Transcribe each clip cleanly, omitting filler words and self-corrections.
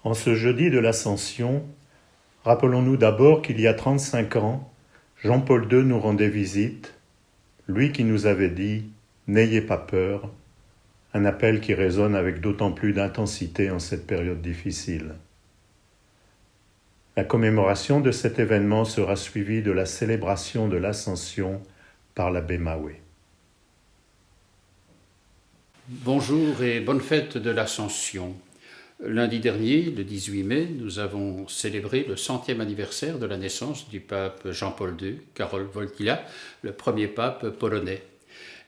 En ce jeudi de l'Ascension, rappelons-nous d'abord qu'il y a 35 ans, Jean-Paul II nous rendait visite, lui qui nous avait dit « N'ayez pas peur », un appel qui résonne avec d'autant plus d'intensité en cette période difficile. La commémoration de cet événement sera suivie de la célébration de l'Ascension par l'abbé Mahoué. Bonjour et bonne fête de l'Ascension. Lundi dernier, le 18 mai, nous avons célébré le 100e anniversaire de la naissance du pape Jean-Paul II, Karol Wojtyła, le premier pape polonais.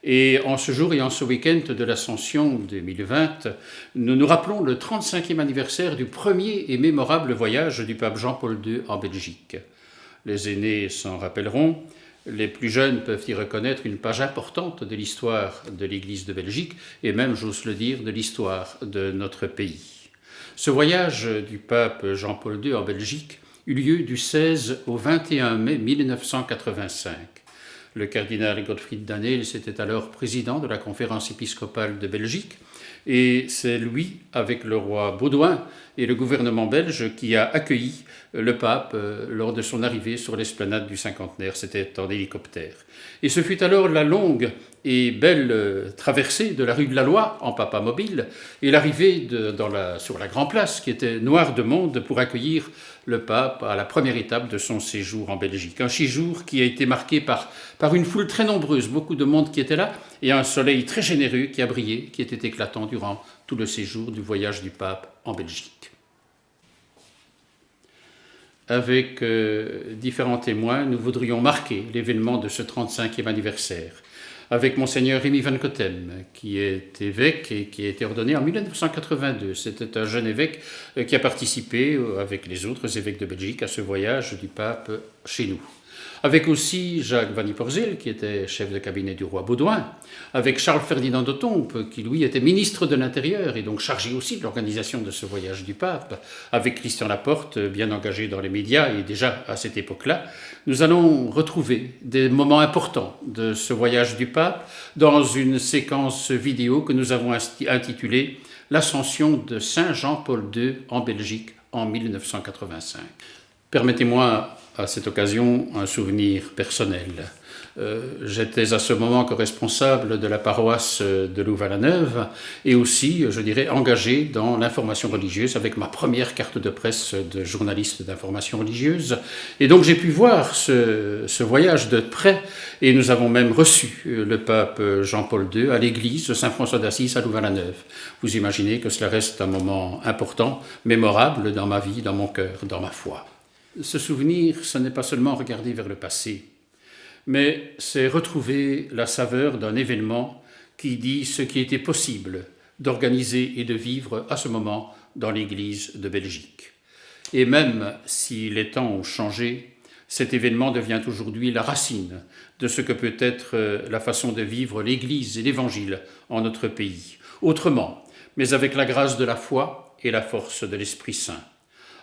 Et en ce jour et en ce week-end de l'Ascension 2020, nous nous rappelons le 35e anniversaire du premier et mémorable voyage du pape Jean-Paul II en Belgique. Les aînés s'en rappelleront, les plus jeunes peuvent y reconnaître une page importante de l'histoire de l'Église de Belgique et même, j'ose le dire, de l'histoire de notre pays. Ce voyage du pape Jean-Paul II en Belgique eut lieu du 16 au 21 mai 1985. Le cardinal Gottfried Danneels était alors président de la conférence épiscopale de Belgique et c'est lui, avec le roi Baudouin et le gouvernement belge, qui a accueilli le pape lors de son arrivée sur l'esplanade du cinquantenaire. C'était en hélicoptère. Et ce fut alors la longue et belle traversée de la rue de la Loi en papa mobile et l'arrivée sur la Grand Place qui était noire de monde pour accueillir le pape à la première étape de son séjour en Belgique. Un séjour qui a été marqué par une foule très nombreuse, beaucoup de monde qui était là et un soleil très généreux qui a brillé, qui était éclatant durant tout le séjour du voyage du pape en Belgique. Avec différents témoins, nous voudrions marquer l'événement de ce 35e anniversaire avec Monseigneur Rémy Van Cotem, qui est évêque et qui a été ordonné en 1982. C'était un jeune évêque qui a participé, avec les autres évêques de Belgique, à ce voyage du pape chez nous. Avec aussi Jacques Van Ypersele, qui était chef de cabinet du roi Baudouin, avec Charles-Ferdinand d'Othonpe, qui lui était ministre de l'Intérieur et donc chargé aussi de l'organisation de ce voyage du pape, avec Christian Laporte, bien engagé dans les médias et déjà à cette époque-là, nous allons retrouver des moments importants de ce voyage du pape dans une séquence vidéo que nous avons intitulée « L'ascension de Saint Jean-Paul II en Belgique en 1985 ». Permettez-moi à cette occasion un souvenir personnel. J'étais à ce moment co-responsable de la paroisse de Louvain-la-Neuve et aussi, je dirais, engagé dans l'information religieuse avec ma première carte de presse de journaliste d'information religieuse. Et donc j'ai pu voir ce voyage de près et nous avons même reçu le pape Jean-Paul II à l'église de Saint-François d'Assise à Louvain-la-Neuve. Vous imaginez que cela reste un moment important, mémorable dans ma vie, dans mon cœur, dans ma foi. Ce souvenir, ce n'est pas seulement regarder vers le passé, mais c'est retrouver la saveur d'un événement qui dit ce qui était possible d'organiser et de vivre à ce moment dans l'Église de Belgique. Et même si les temps ont changé, cet événement devient aujourd'hui la racine de ce que peut être la façon de vivre l'Église et l'Évangile en notre pays. Autrement, mais avec la grâce de la foi et la force de l'Esprit Saint.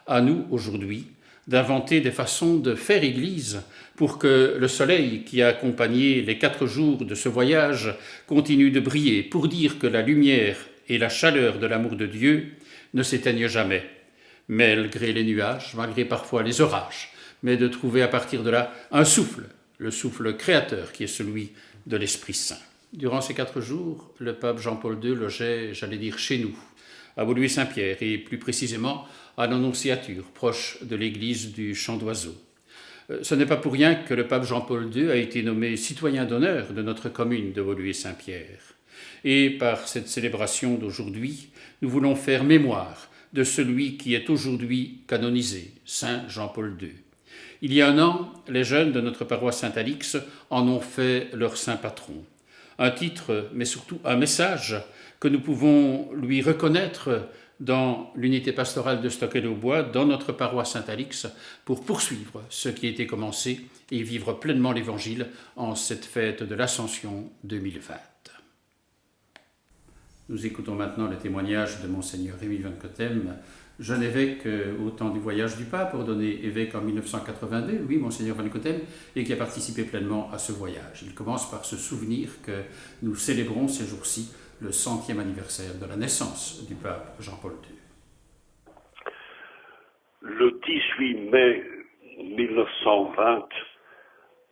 À nous, aujourd'hui, d'inventer des façons de faire Église pour que le soleil qui a accompagné les 4 jours de ce voyage continue de briller, pour dire que la lumière et la chaleur de l'amour de Dieu ne s'éteignent jamais, malgré les nuages, malgré parfois les orages, mais de trouver à partir de là un souffle, le souffle créateur qui est celui de l'Esprit Saint. Durant ces 4 jours, le pape Jean-Paul II logeait, j'allais dire, chez nous, à Woluwe-Saint-Pierre et plus précisément à l'Annonciature, proche de l'église du Champ d'Oiseaux. Ce n'est pas pour rien que le pape Jean-Paul II a été nommé citoyen d'honneur de notre commune de Woluwe-Saint-Pierre. Et par cette célébration d'aujourd'hui, nous voulons faire mémoire de celui qui est aujourd'hui canonisé, Saint Jean-Paul II. Il y a 1 an, les jeunes de notre paroisse Saint-Alix en ont fait leur saint patron. Un titre, mais surtout un message que nous pouvons lui reconnaître dans l'unité pastorale de Stockel-au-Bois, dans notre paroisse Saint-Alix, pour poursuivre ce qui a été commencé et vivre pleinement l'Évangile en cette fête de l'Ascension 2020. Nous écoutons maintenant le témoignage de Monseigneur Rémy Van Cotem, jeune évêque au temps du voyage du pape, ordonné évêque en 1982, oui, Monseigneur Van Cotem, et qui a participé pleinement à ce voyage. Il commence par se souvenir que nous célébrons ces jours-ci le 100e anniversaire de la naissance du pape Jean-Paul II. Le 18 mai 1920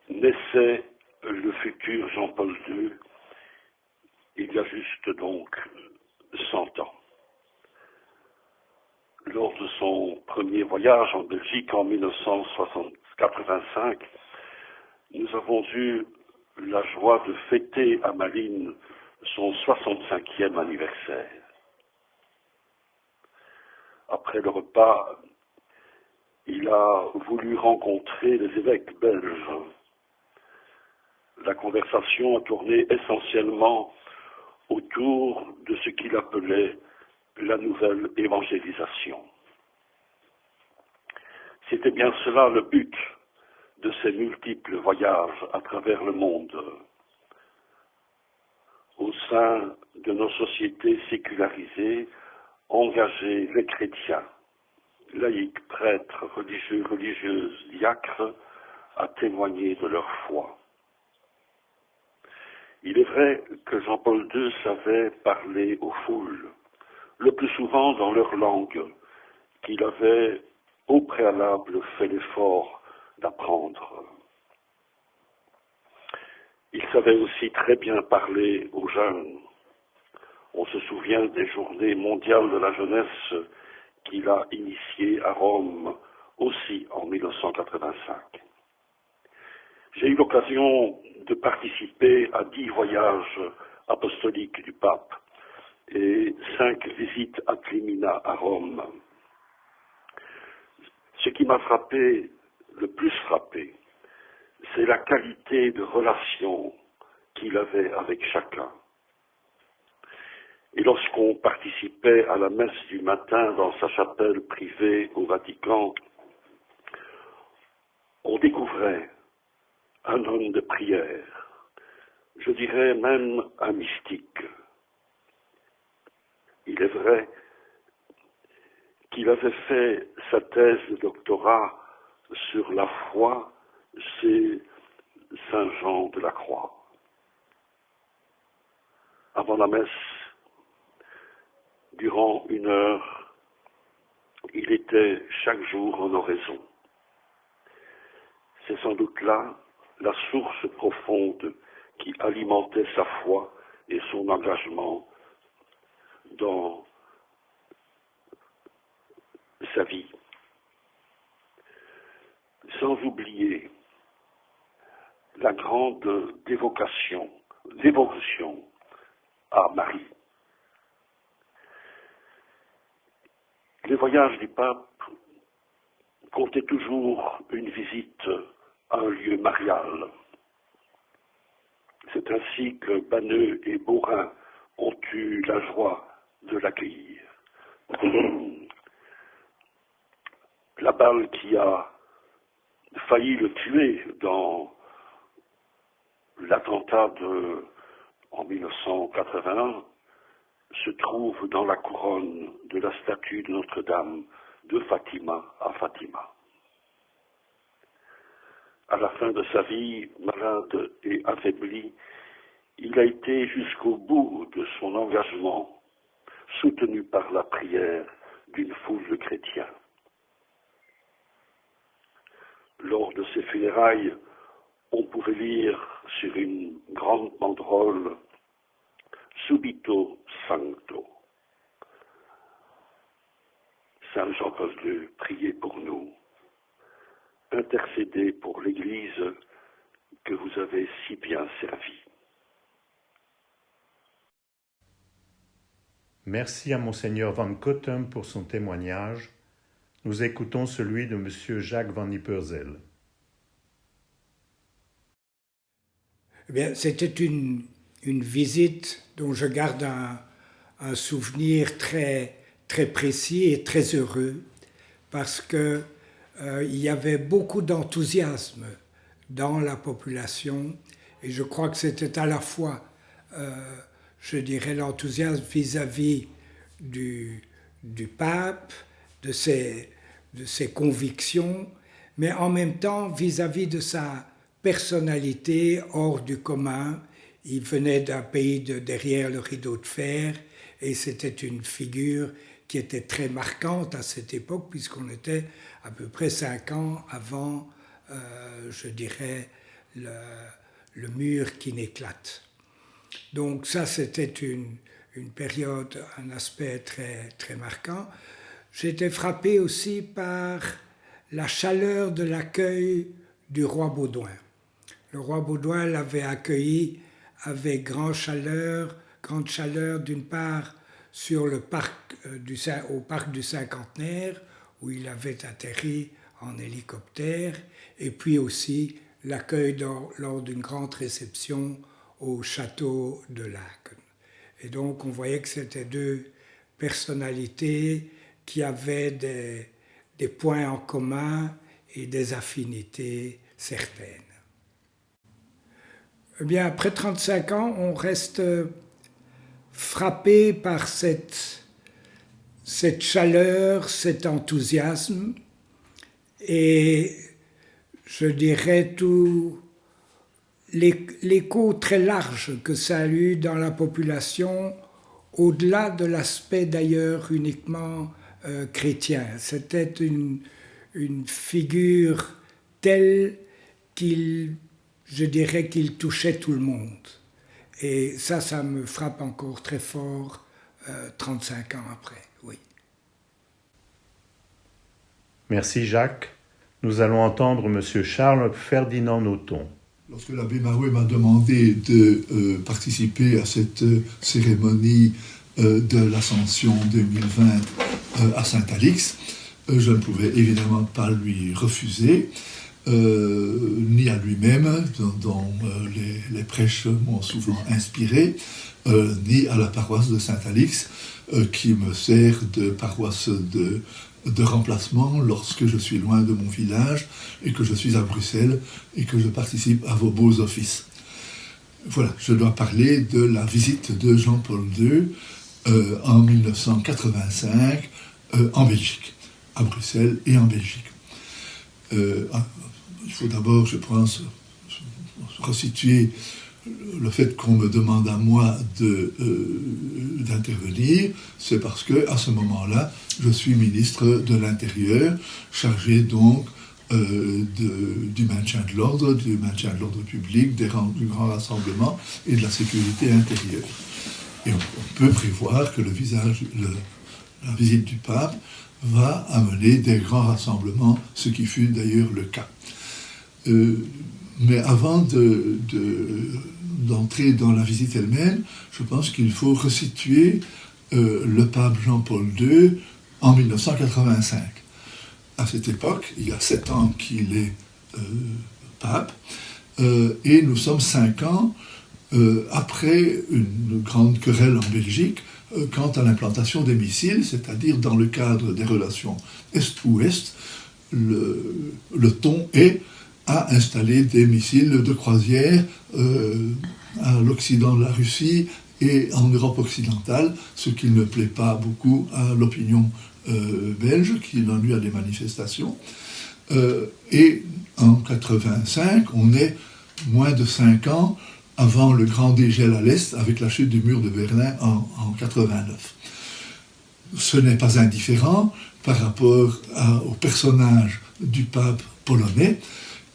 naissait le futur Jean-Paul II, il y a juste donc 100 ans. Lors de son premier voyage en Belgique en 1985, nous avons eu la joie de fêter à Malines son 65e anniversaire. Après le repas, il a voulu rencontrer les évêques belges. La conversation a tourné essentiellement autour de ce qu'il appelait la nouvelle évangélisation. C'était bien cela le but de ces multiples voyages à travers le monde. Au sein de nos sociétés sécularisées, engager les chrétiens, laïcs, prêtres, religieux, religieuses, diacres, à témoigner de leur foi. Il est vrai que Jean-Paul II savait parler aux foules, le plus souvent dans leur langue, qu'il avait au préalable fait l'effort d'apprendre. Il savait aussi très bien parler aux jeunes. On se souvient des journées mondiales de la jeunesse qu'il a initiées à Rome, aussi en 1985. J'ai eu l'occasion de participer à 10 voyages apostoliques du pape et 5 visites à Climina à Rome. Ce qui m'a le plus frappé, c'est la qualité de relation qu'il avait avec chacun. Et lorsqu'on participait à la messe du matin dans sa chapelle privée au Vatican, on découvrait un homme de prière, je dirais même un mystique. Il est vrai qu'il avait fait sa thèse de doctorat sur la foi, c'est Saint Jean de la Croix. Avant la messe, durant 1 heure, il était chaque jour en oraison. C'est sans doute là la source profonde qui alimentait sa foi et son engagement dans sa vie. Sans oublier la grande dévotion à Marie. Les voyages du pape comptaient toujours une visite à un lieu marial. C'est ainsi que Banneux et Beaurain ont eu la joie de l'accueillir. La balle qui a failli le tuer dans l'attentat en 1981 se trouve dans la couronne de la statue de Notre-Dame de Fatima à Fatima. À la fin de sa vie, malade et affaibli, il a été jusqu'au bout de son engagement, soutenu par la prière d'une foule de chrétiens. Lors de ses funérailles, on pouvait lire sur une grande banderole « Subito Sancto ». Saint Jean-Paul II, priez pour nous, intercédez pour l'Église que vous avez si bien servie. Merci à Monseigneur Van Cottem pour son témoignage. Nous écoutons celui de Monsieur Jacques Van Ypersel. Eh bien, c'était une visite dont je garde un souvenir très, très précis et très heureux, parce que il y avait beaucoup d'enthousiasme dans la population, et je crois que c'était à la fois, je dirais, l'enthousiasme vis-à-vis du pape, de ses convictions, mais en même temps vis-à-vis de sa personnalité hors du commun. Il venait d'un pays derrière le rideau de fer, et c'était une figure qui était très marquante à cette époque, puisqu'on était à peu près 5 ans avant, je dirais, le mur qui n'éclate. Donc ça, c'était une période, un aspect très, très marquant. J'ai été frappé aussi par la chaleur de l'accueil du roi Baudouin. Le roi Baudouin l'avait accueilli avec grande chaleur d'une part sur le au parc du Cinquantenaire, où il avait atterri en hélicoptère, et puis aussi l'accueil lors d'une grande réception au château de Laeken. Et donc on voyait que c'était deux personnalités qui avaient des points en commun et des affinités certaines. Eh bien, après 35 ans, on reste frappé par cette chaleur, cet enthousiasme, et je dirais tout l'écho très large que ça a eu dans la population, au-delà de l'aspect d'ailleurs uniquement chrétien. C'était une figure telle je dirais qu'il touchait tout le monde. Et ça me frappe encore très fort 35 ans après, oui. Merci Jacques. Nous allons entendre M. Charles Ferdinand Nothomb. Lorsque l'abbé Marouet m'a demandé de participer à cette cérémonie de l'Ascension 2020 à Saint-Alix, je ne pouvais évidemment pas lui refuser, ni à lui-même, dont les prêches m'ont souvent inspiré, ni à la paroisse de Saint-Alix, qui me sert de paroisse de remplacement lorsque je suis loin de mon village et que je suis à Bruxelles et que je participe à vos beaux offices. Voilà, je dois parler de la visite de Jean-Paul II en 1985 en Belgique, à Bruxelles et en Belgique. Il faut d'abord, je pense, resituer le fait qu'on me demande à moi d'intervenir, c'est parce que à ce moment-là, je suis ministre de l'Intérieur, chargé donc du maintien de l'ordre public, du grand rassemblement et de la sécurité intérieure. Et on peut prévoir que la visite du pape va amener des grands rassemblements, ce qui fut d'ailleurs le cas. Mais avant d'entrer dans la visite elle-même, je pense qu'il faut resituer le pape Jean-Paul II en 1985. À cette époque, il y a 7 ans qu'il est pape, et nous sommes 5 ans après une grande querelle en Belgique quant à l'implantation des missiles, c'est-à-dire dans le cadre des relations Est-Ouest, le ton est à installer des missiles de croisière à l'Occident de la Russie et en Europe occidentale, ce qui ne plaît pas beaucoup à l'opinion belge, qui donne lieu à des manifestations. Et en 85, on est moins de 5 ans avant le grand dégel à l'Est, avec la chute du mur de Berlin en 89. Ce n'est pas indifférent par rapport au personnage du pape polonais,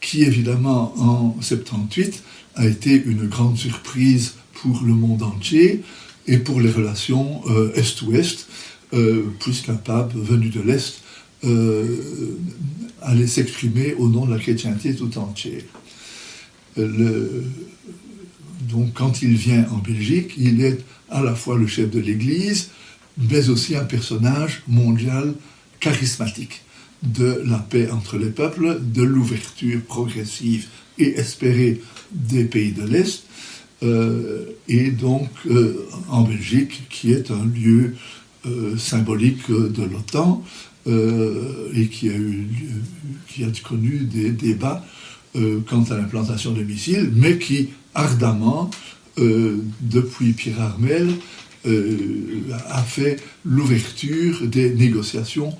qui évidemment en 78 a été une grande surprise pour le monde entier et pour les relations Est-Ouest, puisqu'un pape venu de l'Est allait s'exprimer au nom de la chrétienté tout entière. Donc quand il vient en Belgique, il est à la fois le chef de l'Église, mais aussi un personnage mondial charismatique de la paix entre les peuples, de l'ouverture progressive et espérée des pays de l'Est, et donc en Belgique, qui est un lieu symbolique de l'OTAN, et qui a connu des débats quant à l'implantation des missiles, mais qui ardemment, depuis Pierre Armel, a fait l'ouverture des négociations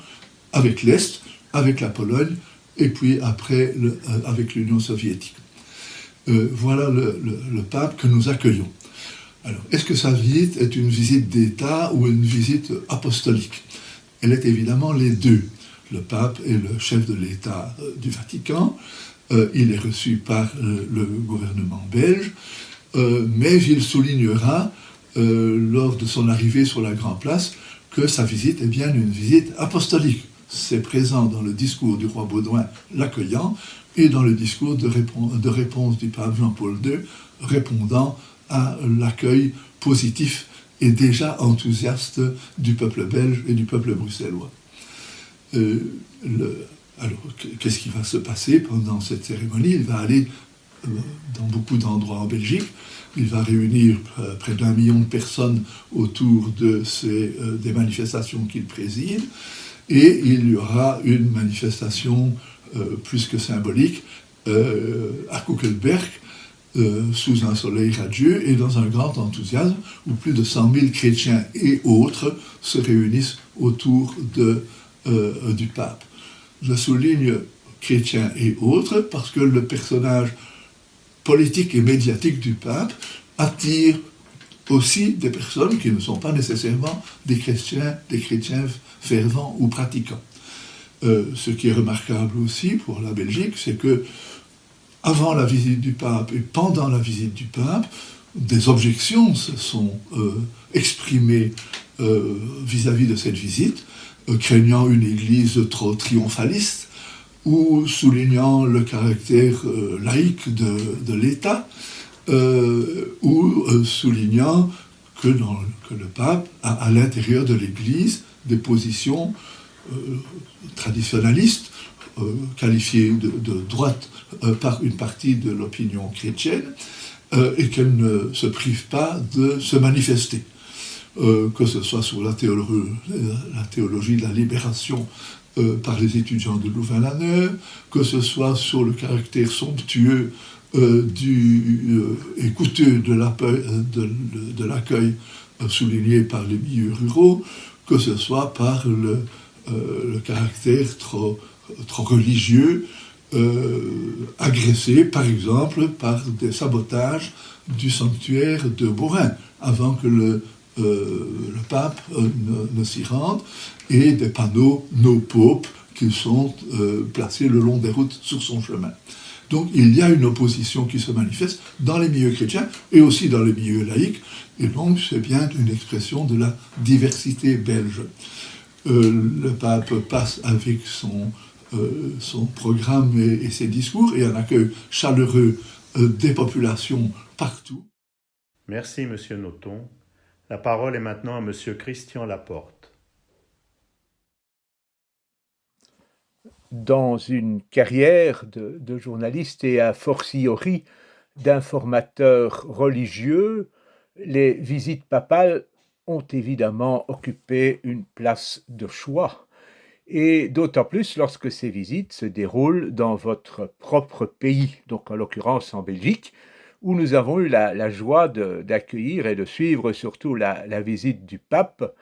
avec l'Est, avec la Pologne, et puis après avec l'Union soviétique. Voilà le pape que nous accueillons. Alors, est-ce que sa visite est une visite d'État ou une visite apostolique ? elle est évidemment les deux. Le pape est le chef de l'État du Vatican, il est reçu par le gouvernement belge, mais il soulignera lors de son arrivée sur la Grande Place que sa visite est bien une visite apostolique. C'est présent dans le discours du roi Baudouin l'accueillant et dans le discours de réponse du pape Jean-Paul II répondant à l'accueil positif et déjà enthousiaste du peuple belge et du peuple bruxellois. Alors, qu'est-ce qui va se passer pendant cette cérémonie? Il va aller dans beaucoup d'endroits en Belgique. Il va réunir près d'1 million de personnes autour des manifestations qu'il préside. Et il y aura une manifestation plus que symbolique à Kuckelberg, sous un soleil radieux et dans un grand enthousiasme où plus de 100 000 chrétiens et autres se réunissent autour du pape. Je souligne chrétiens et autres parce que le personnage politique et médiatique du pape attire aussi des personnes qui ne sont pas nécessairement des chrétiens fervents ou pratiquants. Ce qui est remarquable aussi pour la Belgique, c'est que avant la visite du pape et pendant la visite du pape, des objections se sont exprimées vis-à-vis de cette visite, craignant une église trop triomphaliste ou soulignant le caractère laïque de l'État, ou soulignant que le pape a à l'intérieur de l'Église des positions traditionnalistes, qualifiées de droite par une partie de l'opinion chrétienne, et qu'elle ne se prive pas de se manifester. Que ce soit sur la théologie de la libération par les étudiants de Louvain-la-Neuve, que ce soit sur le caractère somptueux et coûteux de l'accueil souligné par les milieux ruraux, que ce soit par le caractère trop religieux, agressé par exemple par des sabotages du sanctuaire de Beaurain, avant que le pape ne s'y rende, et des panneaux No Pope qui sont placés le long des routes sur son chemin. Donc il y a une opposition qui se manifeste dans les milieux chrétiens et aussi dans les milieux laïcs, et donc c'est bien une expression de la diversité belge. Le pape passe avec son programme et ses discours et un accueil chaleureux des populations partout. Merci, Monsieur Nothomb. La parole est maintenant à Monsieur Christian Laporte. Dans une carrière de journaliste et a fortiori d'informateur religieux, les visites papales ont évidemment occupé une place de choix, et d'autant plus lorsque ces visites se déroulent dans votre propre pays, donc en l'occurrence en Belgique, où nous avons eu la joie d'accueillir et de suivre surtout la visite du pape,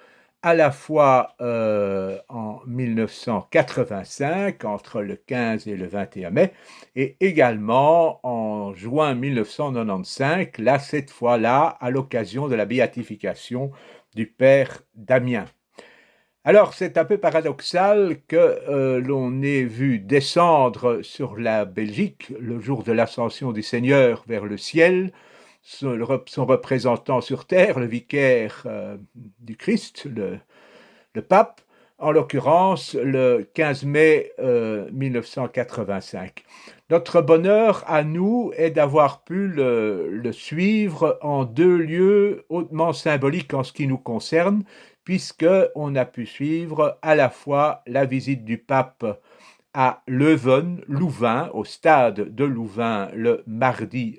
à la fois en 1985, entre le 15 et le 21 mai, et également en juin 1995, là, cette fois-là, à l'occasion de la béatification du père Damien. Alors, c'est un peu paradoxal que l'on ait vu descendre sur la Belgique, le jour de l'ascension du Seigneur vers le ciel, son représentant sur terre, le vicaire du Christ, le pape, en l'occurrence le 15 mai 1985. Notre bonheur à nous est d'avoir pu le suivre en 2 lieux hautement symboliques en ce qui nous concerne, puisqu'on a pu suivre à la fois la visite du pape à Louvain, au stade de Louvain, le lundi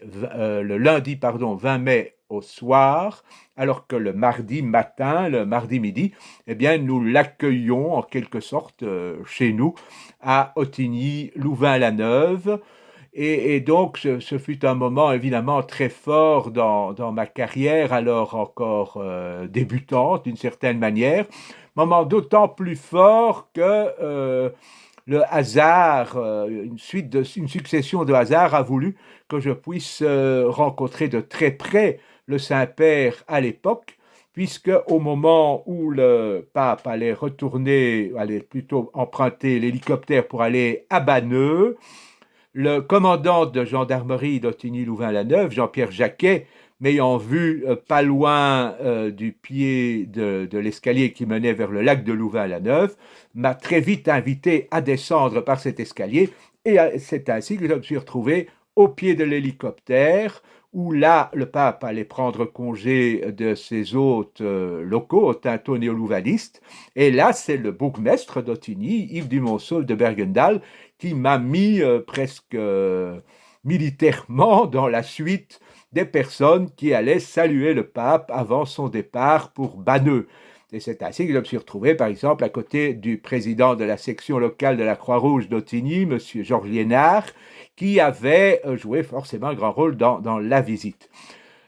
20 mai au soir, alors que le mardi matin, le mardi midi, eh bien, nous l'accueillons en quelque sorte chez nous à Ottigny, Louvain-la-Neuve. Et donc, ce fut un moment évidemment très fort dans ma carrière, alors encore débutante d'une certaine manière. Moment d'autant plus fort que le hasard, une succession de hasards a voulu que je puisse rencontrer de très près le Saint-Père à l'époque, puisque au moment où le pape allait plutôt emprunter l'hélicoptère pour aller à Banneux, le commandant de gendarmerie d'Ottigny-Louvain-la-Neuve, Jean-Pierre Jacquet, m'ayant vu pas loin du pied de l'escalier qui menait vers le lac de Louvain-la-Neuve, m'a très vite invité à descendre par cet escalier, et c'est ainsi que je me suis retrouvé au pied de l'hélicoptère, où là, le pape allait prendre congé de ses hôtes locaux, néo-louvanistes, et là, c'est le bourgmestre d'Ottigny, Yves Dumonceau de Bergendal, qui m'a mis presque militairement dans la suite des personnes qui allaient saluer le pape avant son départ pour Banneux. Et c'est ainsi que je me suis retrouvé, par exemple, à côté du président de la section locale de la Croix-Rouge d'Ottigny, M. Georges Liénard, qui avait joué forcément un grand rôle dans la visite.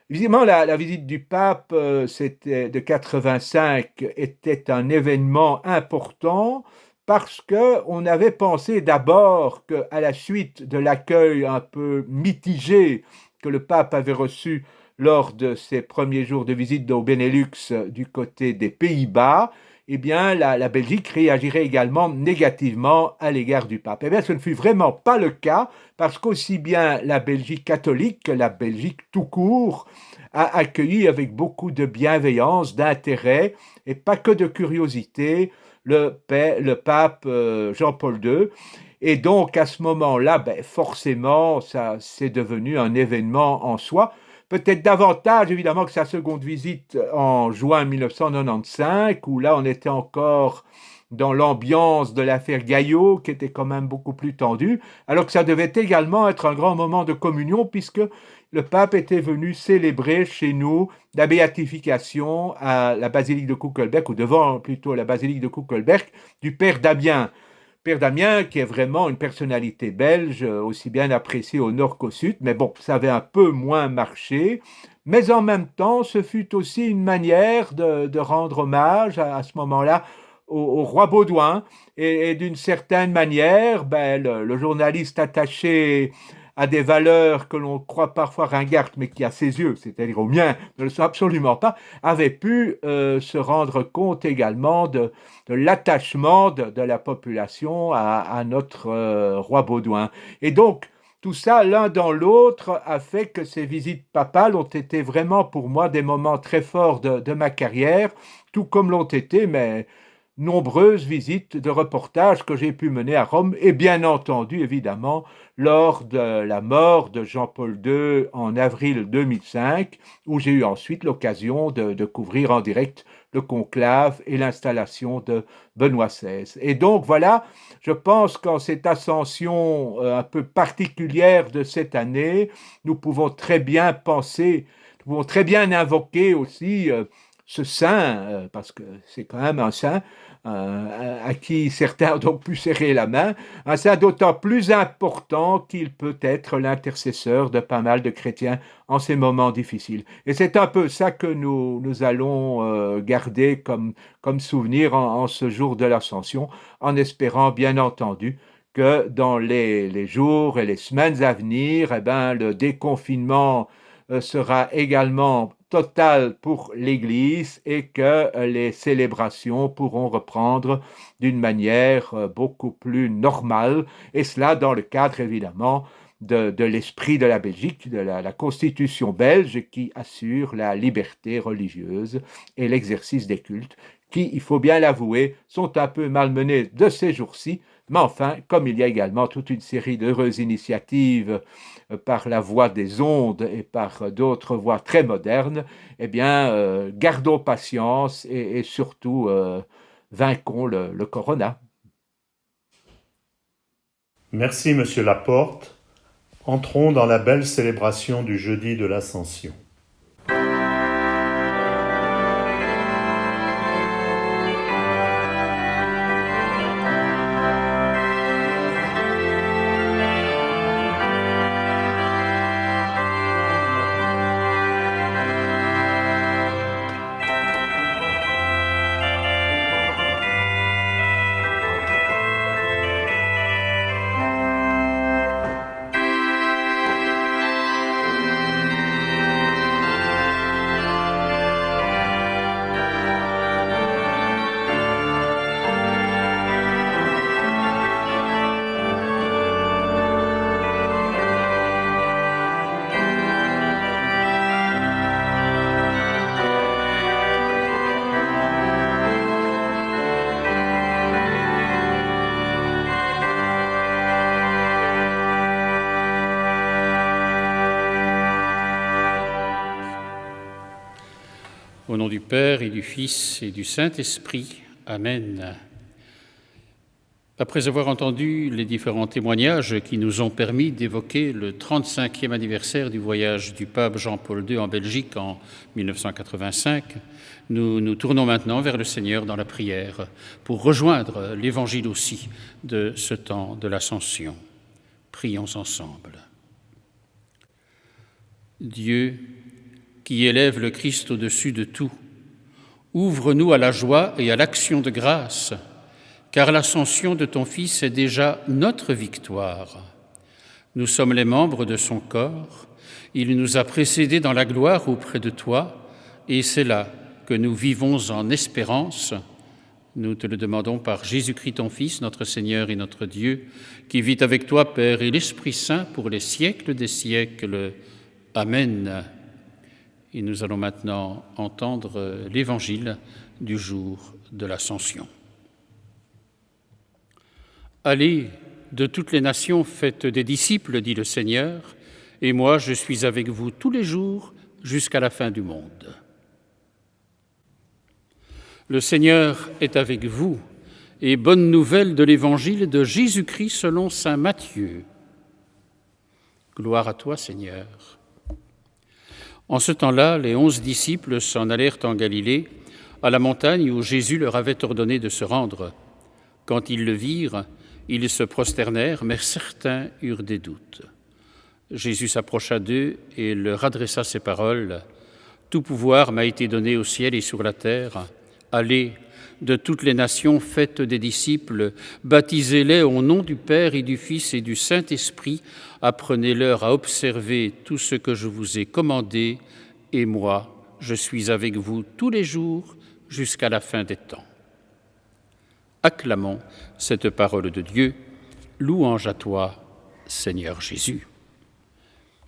Évidemment, la visite du pape c'était de 85 était un événement important parce qu'on avait pensé d'abord qu'à la suite de l'accueil un peu mitigé que le pape avait reçu lors de ses premiers jours de visite au Benelux du côté des Pays-Bas, eh bien, la Belgique réagirait également négativement à l'égard du pape. Eh bien, ce ne fut vraiment pas le cas, parce qu'aussi bien la Belgique catholique que la Belgique tout court a accueilli avec beaucoup de bienveillance, d'intérêt, et pas que de curiosité, le pape Jean-Paul II. Et donc, à ce moment-là, forcément, ça c'est devenu un événement en soi. Peut-être davantage, évidemment, que sa seconde visite en juin 1995, où là, on était encore dans l'ambiance de l'affaire Gaillot, qui était quand même beaucoup plus tendue, alors que ça devait également être un grand moment de communion, puisque le pape était venu célébrer chez nous la béatification à la basilique de Kuckelberg, ou devant plutôt la basilique de Kuckelberg, du père Damien. Père Damien, qui est vraiment une personnalité belge, aussi bien appréciée au nord qu'au sud, mais bon, ça avait un peu moins marché. Mais en même temps, ce fut aussi une manière de rendre hommage à ce moment-là au roi Baudouin. Et d'une certaine manière, le journaliste attaché à des valeurs que l'on croit parfois ringardes, mais qui à ses yeux, c'est-à-dire aux miens, ne le sont absolument pas, avait pu se rendre compte également de l'attachement de la population à notre roi Baudouin. Et donc, tout ça, l'un dans l'autre, a fait que ces visites papales ont été vraiment pour moi des moments très forts de ma carrière, tout comme l'ont été mes nombreuses visites de reportages que j'ai pu mener à Rome, et bien entendu, évidemment, lors de la mort de Jean-Paul II en avril 2005, où j'ai eu ensuite l'occasion de couvrir en direct le conclave et l'installation de Benoît XVI. Et donc voilà, je pense qu'en cette ascension un peu particulière de cette année, nous pouvons très bien penser, nous pouvons très bien invoquer aussi ce saint, parce que c'est quand même un saint, à qui certains ont donc pu serrer la main, un saint d'autant plus important qu'il peut être l'intercesseur de pas mal de chrétiens en ces moments difficiles. Et c'est un peu ça que nous allons garder comme souvenir en ce jour de l'Ascension, en espérant bien entendu que dans les jours et les semaines à venir, le déconfinement sera également total pour l'Église et que les célébrations pourront reprendre d'une manière beaucoup plus normale, et cela dans le cadre évidemment de l'esprit de la Belgique, de la constitution belge qui assure la liberté religieuse et l'exercice des cultes, qui, il faut bien l'avouer, sont un peu malmenés de ces jours-ci. Mais enfin, comme il y a également toute une série d'heureuses initiatives par la voie des ondes et par d'autres voies très modernes, gardons patience et surtout vainquons le corona. Merci, Monsieur Laporte. Entrons dans la belle célébration du jeudi de l'Ascension. Au nom du Père et du Fils et du Saint-Esprit. Amen. Après avoir entendu les différents témoignages qui nous ont permis d'évoquer le 35e anniversaire du voyage du pape Jean-Paul II en Belgique en 1985, nous nous tournons maintenant vers le Seigneur dans la prière pour rejoindre l'évangile aussi de ce temps de l'Ascension. Prions ensemble. Dieu, qui élève le Christ au-dessus de tout, ouvre-nous à la joie et à l'action de grâce, car l'ascension de ton Fils est déjà notre victoire. Nous sommes les membres de son corps, il nous a précédés dans la gloire auprès de toi, et c'est là que nous vivons en espérance. Nous te le demandons par Jésus-Christ ton Fils, notre Seigneur et notre Dieu, qui vit avec toi, Père et l'Esprit Saint, pour les siècles des siècles. Amen. Et nous allons maintenant entendre l'évangile du jour de l'Ascension. Allez, de toutes les nations, faites des disciples, dit le Seigneur, et moi je suis avec vous tous les jours jusqu'à la fin du monde. Le Seigneur est avec vous, et bonne nouvelle de l'évangile de Jésus-Christ selon saint Matthieu. Gloire à toi, Seigneur. En ce temps-là, les 11 disciples s'en allèrent en Galilée, à la montagne où Jésus leur avait ordonné de se rendre. Quand ils le virent, ils se prosternèrent, mais certains eurent des doutes. Jésus s'approcha d'eux et leur adressa ces paroles. « Tout pouvoir m'a été donné au ciel et sur la terre. Allez, de toutes les nations, faites des disciples, baptisez-les au nom du Père et du Fils et du Saint-Esprit, apprenez-leur à observer tout ce que je vous ai commandé, et moi, je suis avec vous tous les jours jusqu'à la fin des temps. » Acclamons cette parole de Dieu. Louange à toi, Seigneur Jésus.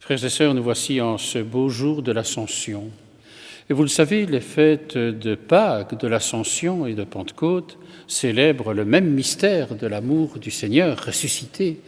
Frères et sœurs, nous voici en ce beau jour de l'Ascension. Et vous le savez, les fêtes de Pâques, de l'Ascension et de Pentecôte célèbrent le même mystère de l'amour du Seigneur ressuscité,